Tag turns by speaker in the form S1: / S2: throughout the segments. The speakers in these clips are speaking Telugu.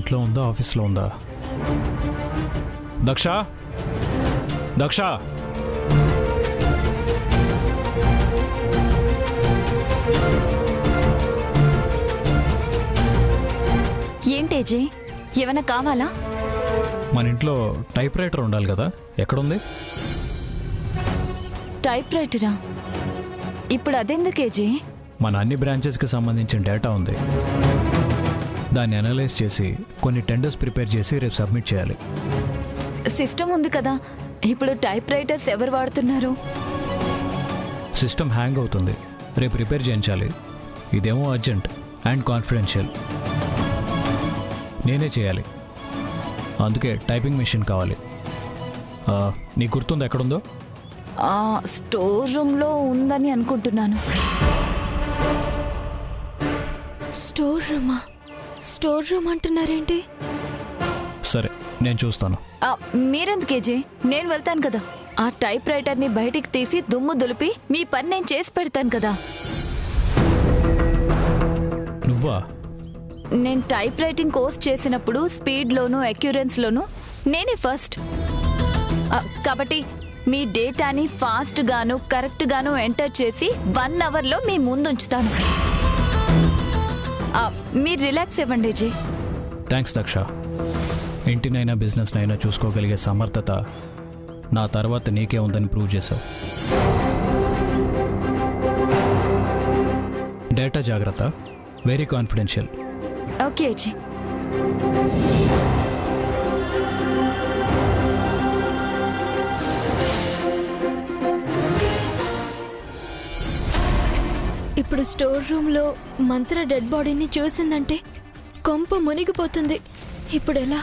S1: ఇంట్లో ఉందా ఆఫీస్లో ఉందా? దక్ష దక్ష
S2: ఏంటేజీ, ఏమైనా కావాలా?
S1: మన ఇంట్లో టైప్ రైటర్ ఉండాలి కదా, ఎక్కడుంది?
S2: టైప్ రైటరా? ఇప్పుడు అదెందుకేజీ?
S1: మన అన్ని బ్రాంచెస్కి సంబంధించిన డేటా ఉంది, దాన్ని అనలైజ్ చేసి కొన్ని టెండర్స్ ప్రిపేర్ చేసి రేపు సబ్మిట్ చేయాలి.
S2: సిస్టమ్ ఉంది కదా, ఇప్పుడు టైప్ రైటర్స్ ఎవరు వాడుతున్నారు?
S1: సిస్టమ్ హ్యాంగ్ అవుతుంది, రేపు రిపేర్ చేయించాలి. ఇదేమో అర్జెంట్ అండ్ కాన్ఫిడెన్షియల్, నేనే చేయాలి, అందుకే టైపింగ్ మెషిన్ కావాలి. నీకు గుర్తుంది ఎక్కడుందో?
S2: స్టోర్ రూమ్లో ఉందని అనుకుంటున్నాను.
S3: స్టోర్ రూమా? స్టోర్ రూమ్ అంటున్నారేంటి?
S1: సరే, నేను చూస్తాను.
S2: మీరెందుకేజీ, నేను వెళ్తాను కదా. ఆ టైప్ రైటర్ని బయటికి తీసి దుమ్ము దులిపి మీ పని నేను చేసి పెడతాను కదా.
S1: నువ్వా?
S2: నేను టైప్ రైటింగ్ కోర్స్ చేసినప్పుడు స్పీడ్లోను అక్యూరెన్స్లోను నేనే ఫస్ట్. కాబట్టి మీ డేటాని ఫాస్ట్గాను కరెక్ట్గాను ఎంటర్ చేసి 1 అవర్లో మీ ముందుంచుతాను. మీరు రిలాక్స్ ఇవ్వండి జీ.
S1: థ్యాంక్స్ దక్ష. ఇంటినైనా బిజినెస్నైనా చూసుకోగలిగే సమర్థత నా తర్వాత నీకే ఉందని ప్రూవ్ చేశావు. డేటా జాగ్రత్త, వెరీ కాన్ఫిడెన్షియల్.
S2: ఓకే జీ.
S3: ఇప్పుడు స్టోర్ రూమ్లో మంత్ర డెడ్ బాడీని చూసిందంటే కొంప మునిగిపోతుంది. ఇప్పుడు ఎలా?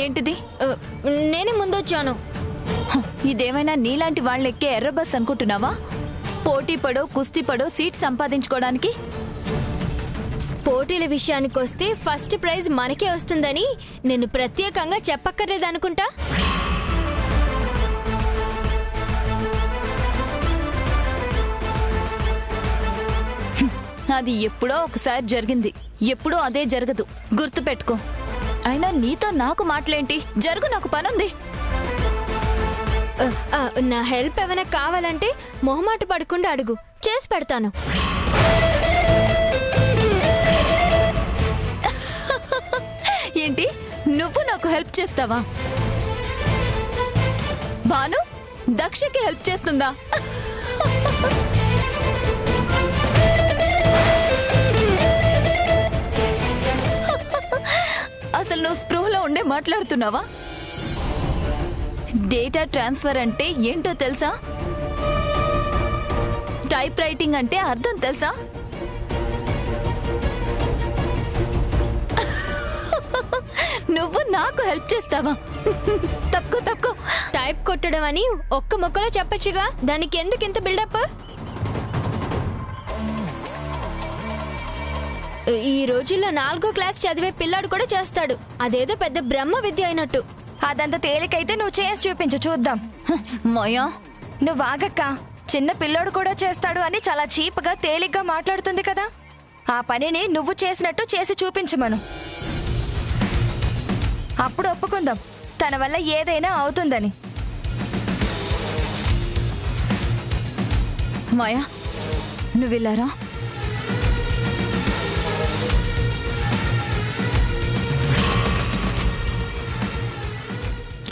S2: ఏంటిది?
S3: నేనే ముందొచ్చాను.
S2: ఇదేమైనా నీలాంటి వాళ్ళెక్కే ఎర్ర బస్ అనుకుంటున్నావా? పోటీ పడో కుస్తీ పడో సీట్ సంపాదించుకోవడానికి.
S3: పోటీల విషయానికొస్తే ఫస్ట్ ప్రైజ్ మనకే వస్తుందని నేను ప్రత్యేకంగా చెప్పక్కర్లేదనుకుంటా.
S2: అది ఎప్పుడో ఒకసారి జరిగింది, ఎప్పుడూ అదే జరగదు, గుర్తుపెట్టుకో. అయినా నీతో నాకు మాటలేంటి? జరుగు, నాకు పనుంది.
S3: నా హెల్ప్ ఏమైనా కావాలంటే మొహమాట పడకుండా అడుగు, చేసి పెడతాను.
S2: ఏంటి, నువ్వు నాకు హెల్ప్ చేస్తావా? భాను దక్షకి హెల్ప్ చేస్తుందా? అసలు నువ్వు స్పృహలో ఉండే మాట్లాడుతున్నావా? డేటా ట్రాన్స్ఫర్ అంటే ఏంటో తెలుసా? టైప్ రైటింగ్ అంటే అర్థం తెలుసా? నువ్వు నాకు హెల్ప్ చేస్తావా? తప్పుకో.
S3: టైప్ కొట్టడం అని ఒక్క మొక్కలో చెప్పచ్చుగా, దానికి ఎందుకు ఇంత బిల్డప్? ఈ రోజుల్లో 4వ క్లాస్ చదివే పిల్లాడు కూడా చేస్తాడు, అదేదో పెద్ద బ్రహ్మ విద్య అయినట్టు.
S4: అదంత తేలికైతే నువ్వు చేసి చూపించు, చూద్దాం.
S2: మాయా,
S4: నువ్వు ఆగక్క. చిన్న పిల్లోడు కూడా చేస్తాడు అని చాలా చీప్గా తేలిగ్గా మాట్లాడుతుంది కదా. ఆ పనిని నువ్వు చేసినట్టు చేసి చూపించమను, అప్పుడు ఒప్పుకుందాం తన వల్ల ఏదైనా అవుతుందని.
S2: మాయా, నువ్విల్లారా?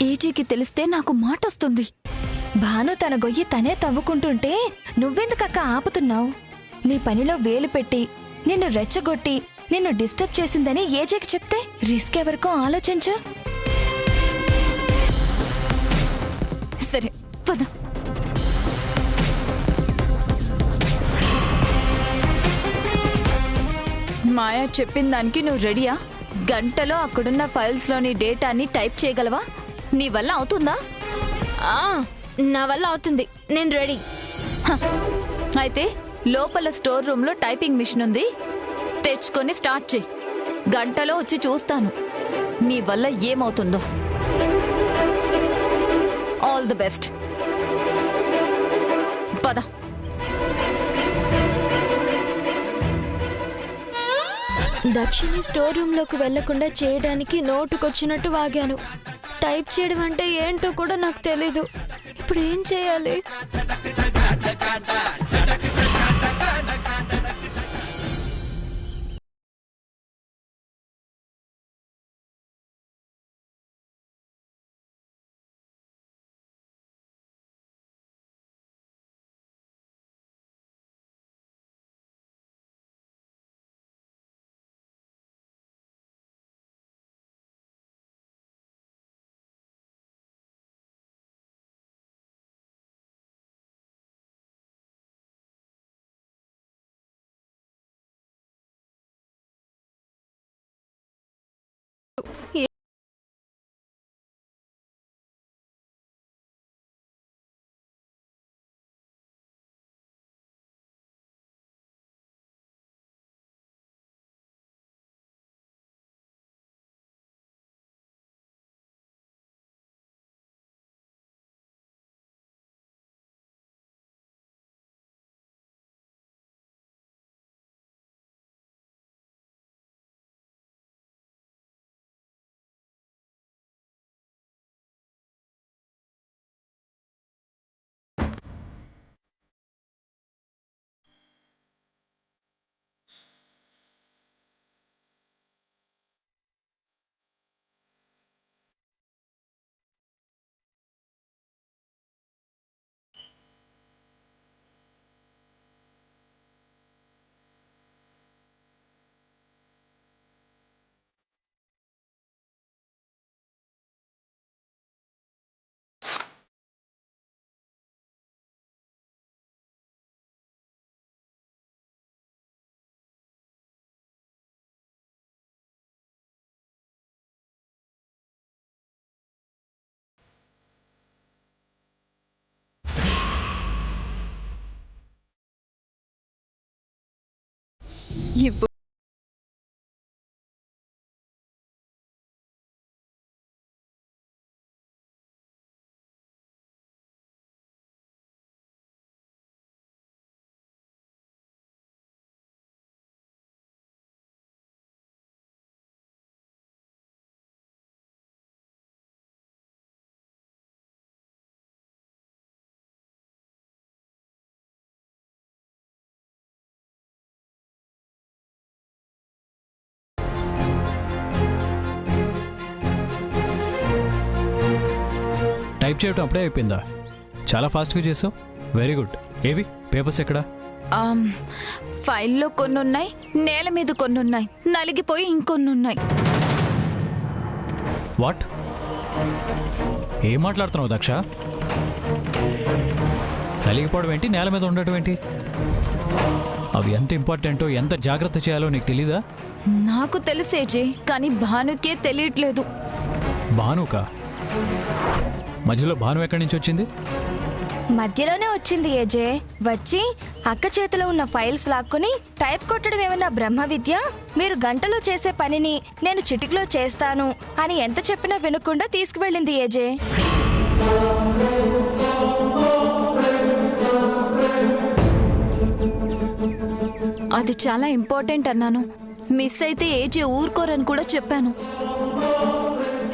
S2: ఏజీకి తెలిస్తే నాకు మాట వస్తుంది.
S4: భాను తన గొయ్యి తనే తవ్వుకుంటుంటే నువ్వెందుకక్క ఆపుతున్నావు? నీ పనిలో వేలు పెట్టి నిన్ను రెచ్చగొట్టి నిన్ను డిస్టర్బ్ చేసిందని ఏజీకి చెప్తే రిస్క్ ఎవరికో ఆలోచించు.
S2: సరే పద. మాయా చెప్పిన దానికి నువ్వు రెడీయా? గంటలో అక్కడున్న ఫైల్స్లోని డేటాని టైప్ చేయగలవా? నీ వల్ల అవుతుందా?
S3: నా వల్ల అవుతుంది, నేను రెడీ.
S2: అయితే లోపల స్టోర్ రూమ్లో టైపింగ్ మిషన్ ఉంది, తెచ్చుకొని స్టార్ట్ చేయి. గంటలో వచ్చి చూస్తాను నీ వల్ల ఏమవుతుందో. All the best. పద.
S3: దక్షిణి స్టోర్ రూమ్లోకి వెళ్లకుండా చేయడానికి నోటుకొచ్చినట్టు వాగాను. టైప్ చేయడం అంటే ఏంటో కూడా నాకు తెలీదు. ఇప్పుడు ఏం చేయాలి?
S2: ఇప్పుడు
S1: టైప్ చేయడం అప్పుడే అయిపోయిందా? చాలా ఫాస్ట్గా చేసావు, వెరీ గుడ్. ఏవి పేపర్స్ ఎక్కడా?
S2: ఫైల్లో కొన్నున్నాయి, నేల మీద కొన్నున్నాయి, నలిగిపోయి ఇంకొన్నున్నాయి.
S1: వాట్? ఏం మాట్లాడుతున్నావు దక్ష? నలిగిపోవడం ఏంటి, నేల మీద ఉండటం ఏంటి? అవి ఎంత ఇంపార్టెంటో, ఎంత జాగ్రత్త చేయాలో నీకు తెలీదా?
S2: నాకు తెలిసేజే, కానీ భానుకే తెలియట్లేదు.
S1: భానుకా? మధ్యలో భాను ఎక్కడి నుంచి వచ్చింది?
S4: మధ్యలోనే వచ్చింది ఏజే. వచ్చి అక్క చేతిలో ఉన్న ఫైల్స్ లాక్కుని టైప్ కొట్టడం ఏమన్నా బ్రహ్మ విద్య? మీరు గంటలో చేసే పనిని నేను చిటికలో చేస్తాను అని ఎంత చెప్పినా వినకుండా తీసుకువెళ్ళింది ఏజే.
S2: అది చాలా ఇంపార్టెంట్ అన్నాను. మిస్ అయితే ఏజే ఊరుకోరని కూడా చెప్పాను.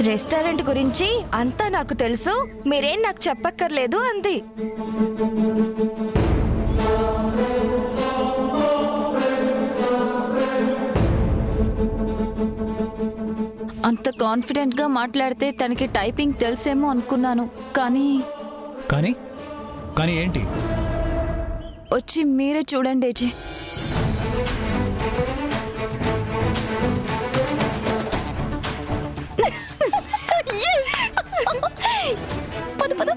S4: రెస్టారెంట్ గురించి అంతా నాకు తెలుసు, మీరేం నాకు చెప్పక్కర్లేదు అంది.
S2: అంత కాన్ఫిడెంట్ గా మాట్లాడితే తనకి టైపింగ్ తెలుసేమో అనుకున్నాను. కానీ
S1: కానీ కానీ ఏంటి?
S2: వచ్చి మీరే చూడండి ఏజే. పద పద.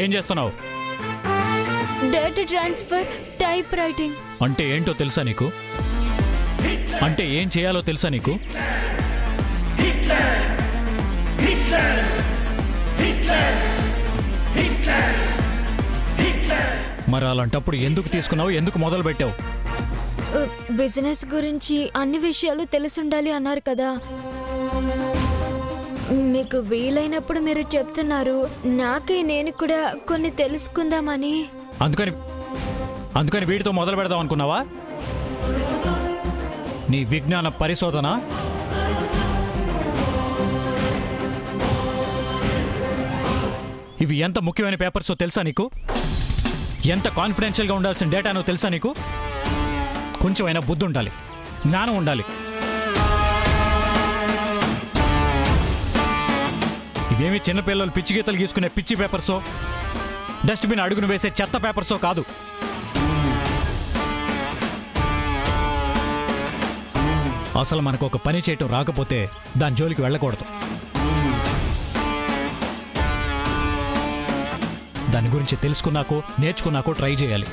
S1: ఏం చేస్తున్నావు?
S3: Data transfer, type writing.
S1: అంటే ఏంటో తెలుసా నీకు? అంటే ఏం చేయాలో తెలుసా నీకు? మరి అలాంటప్పుడు ఎందుకు తీసుకున్నావు? ఎందుకు మొదలు పెట్టావు?
S3: బిజినెస్ గురించి అన్ని విషయాలు తెలుసుండాలి అన్నారు కదా. మీకు వీలైనప్పుడు మీరు చెప్తున్నారు, నాకే నేను కూడా కొన్ని తెలుసుకుందామని.
S1: అందుకని వీటితో మొదలు పెడదాం అనుకున్నావా? నీ విజ్ఞాన పరిశోధన ఇవి ఎంత ముఖ్యమైన పేపర్సో తెలుసా నీకు? ఎంత కాన్ఫిడెన్షియల్గా ఉండాల్సిన డేటానో తెలుసా నీకు? కొంచెమైనా బుద్ధి ఉండాలి, జ్ఞానం ఉండాలి. ఇవేమి చిన్నపిల్లలు పిచ్చి గీతలు గీసుకునే పిచ్చి పేపర్సో, డస్ట్బిన్ అడుగును వేసే చెత్త పేపర్సో కాదు. అసలు మనకు ఒక పని చేయటం రాకపోతే దాని జోలికి వెళ్ళకూడదు. దాని గురించి తెలుసుకున్నాకో నేర్చుకున్నాకో ట్రై చేయాలి.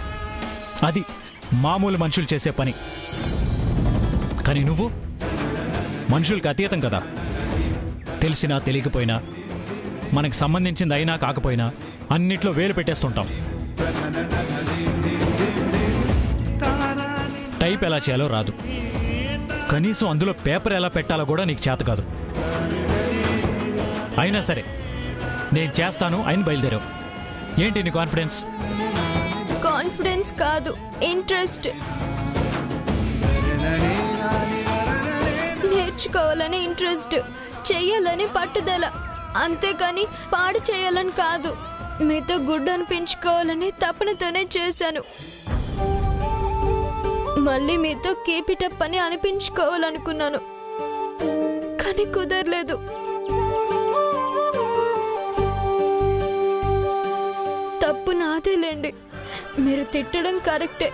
S1: అది మామూలు మనుషులు చేసే పని. కానీ నువ్వు మనుషులకు అతీతం కదా. తెలిసినా తెలియకపోయినా, మనకు సంబంధించింది అయినా కాకపోయినా అన్నిట్లో వేలు పెట్టేస్తుంటాం. టైప్ ఎలా చేయాలో రాదు, కనీసం అందులో పేపర్ ఎలా పెట్టాలో కూడా నీకు చేత కాదు. అయినా సరే నేను చేస్తాను అని బయలుదేరావు. ఏంటి నీ కాన్ఫిడెన్స్?
S3: కాన్ఫిడెన్స్ కాదు, ఇంట్రెస్ట్. నేర్చుకోవాలని ఇంట్రెస్ట్, చెయ్యాలని పట్టుదల. అంతేకాని పాడు చేయాలని కాదు. మీతో గుడ్ అనిపించుకోవాలని తపనతోనే చేశాను. మళ్ళీ మీతో కీప్ ఇట్ అప్ అని అనిపించుకోవాలనుకున్నాను, కానీ కుదరలేదు. తప్పు నాదేలేండి. మీరు తిట్టడం కరెక్టే,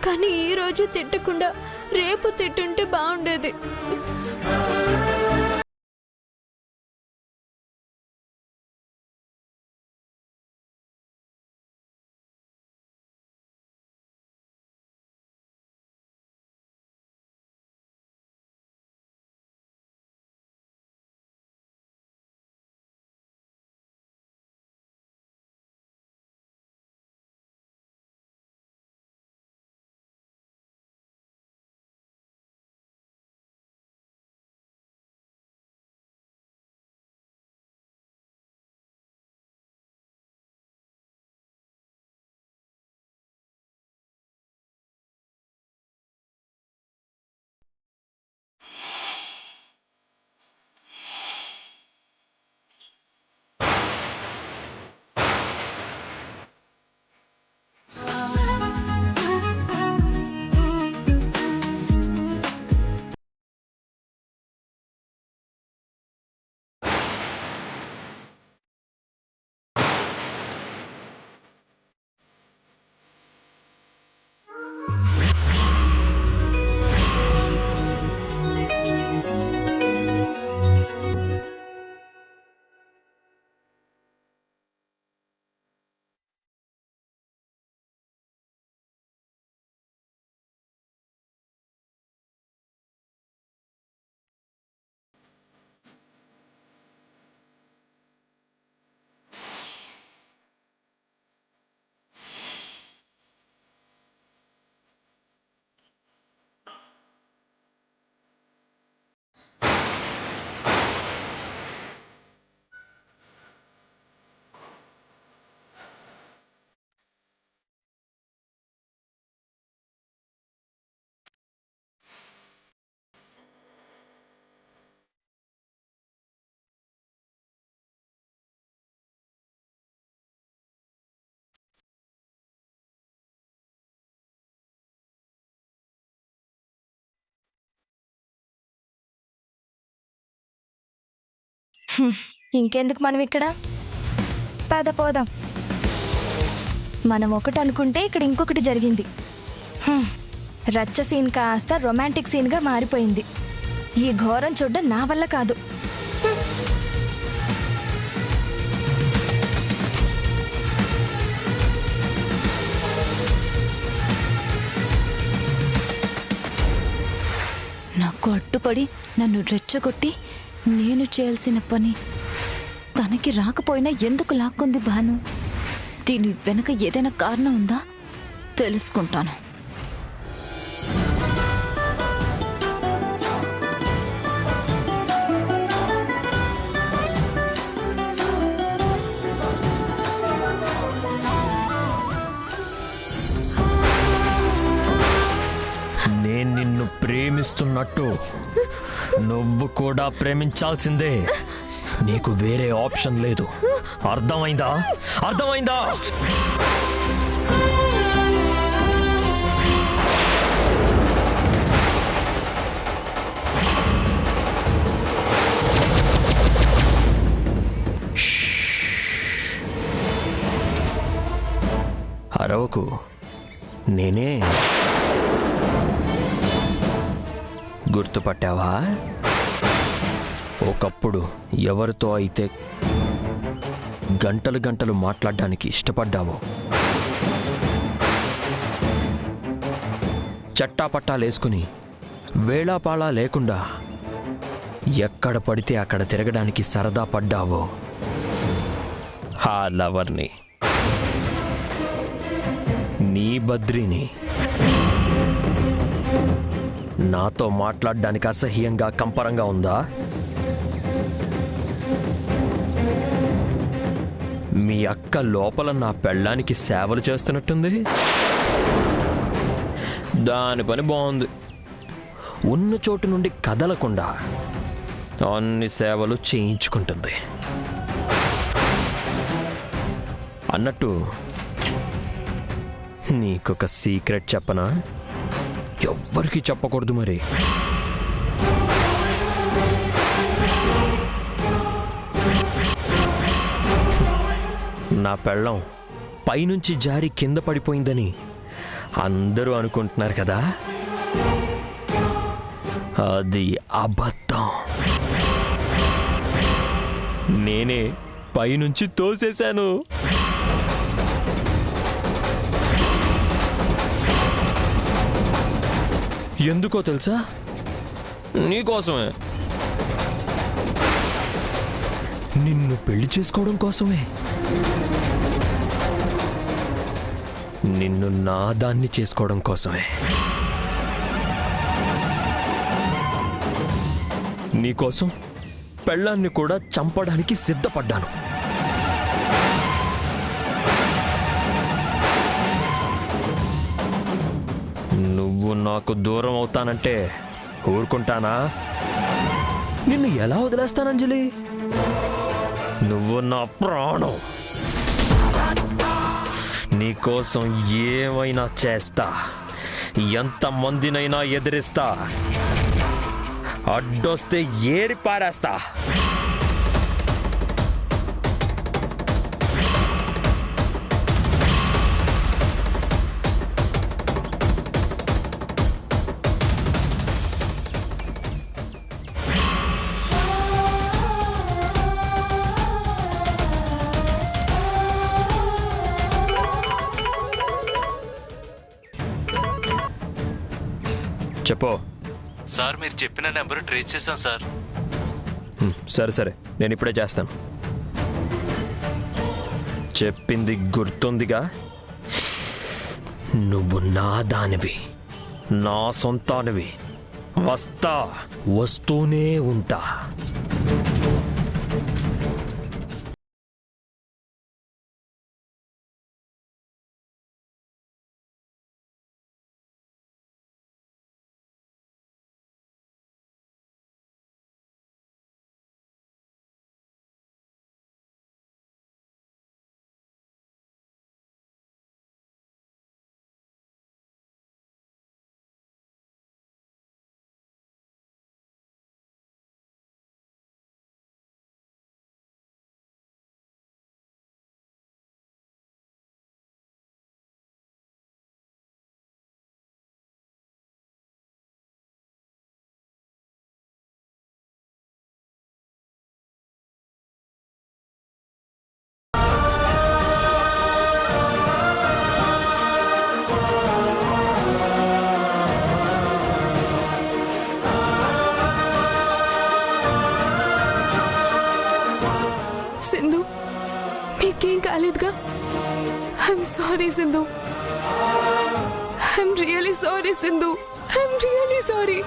S3: కానీ ఈ రోజు తిట్టకుండా రేపు తిట్టుంటే బాగుండేది.
S4: ఇంకెందుకు మనం ఇక్కడ? పద పోదాం. మనం ఒకటి అనుకుంటే ఇక్కడ ఇంకొకటి జరిగింది. రచ్చ సీన్ కాస్త రొమాంటిక్ సీన్గా మారిపోయింది. ఈ ఘోరం చూడడం నా వల్ల కాదు.
S2: నాకు అడ్డుపడి నన్ను రెచ్చగొట్టి నేను చేయాల్సిన పని తనకి రాకపోయినా ఎందుకు లాక్కుంది భాను? దీని వెనక ఏదైనా కారణం ఉందా? తెలుసుకుంటాను.
S5: నేను నిన్ను ప్రేమిస్తున్నట్టు నువ్వు కూడా ప్రేమించాల్సిందే. నీకు వేరే ఆప్షన్ లేదు. అర్థమైందా? అర్థమైందా? అరవకు, నేనే. గుర్తుపట్టావా? ఒకప్పుడు ఎవరితో అయితే గంటలు గంటలు మాట్లాడడానికి ఇష్టపడ్డావో, చట్టాపట్టాలేసుకుని వేళాపాళా లేకుండా ఎక్కడ పడితే అక్కడ తిరగడానికి సరదా పడ్డావో, ఆ లవర్ని, నీ బద్రిని. నాతో మాట్లాడడానికి అసహ్యంగా కంపరంగా ఉందా? మీ అక్క లోపల నా పెళ్ళానికి సేవలు చేస్తున్నట్టుంది. దాని పని బాగుంది. ఉన్న చోటు నుండి కదలకుండా అన్ని సేవలు చేయించుకుంటుంది. అన్నట్టు నీకొక సీక్రెట్ చెప్పనా? ఎవ్వరికీ చెప్పకూడదు మరి. నా పెళ్ళం పైనుంచి జారి కింద పడిపోయిందని అందరూ అనుకుంటున్నారు కదా, అది అబద్ధం. నేనే పైనుంచి తోసేశాను. ఎందుకో తెలుసా? నీకోసమే. నిన్ను పెళ్లి చేసుకోవడం కోసమే. నిన్ను నా దాన్ని చేసుకోవడం కోసమే. నీకోసం పెళ్ళాన్ని కూడా చంపడానికి సిద్ధపడ్డాను. నువ్వు నాకు దూరం అవుతానంటే ఊరుకుంటానా? నిన్ను ఎలా వదిలేస్తానంజలి? నువ్వు నా ప్రాణం. నీకోసం ఏమైనా చేస్తా, ఎంతమందినైనా ఎదిరిస్తా, అడ్డొస్తే ఏరి పారేస్తా. చెప్పు
S6: సార్. మీరు చెప్పిన నెంబర్ ట్రేస్ చేశాం సార్.
S5: సరే సరే, నేను ఇప్పుడే చేస్తాను. చెప్పింది గుర్తుందిగా? నువ్వు నా దానివి, నా సొంతానివి. వస్తూనే ఉంటా.
S3: కాలేదుగా. I'm sorry Sindhu. I'm really sorry Sindhu. I'm really sorry.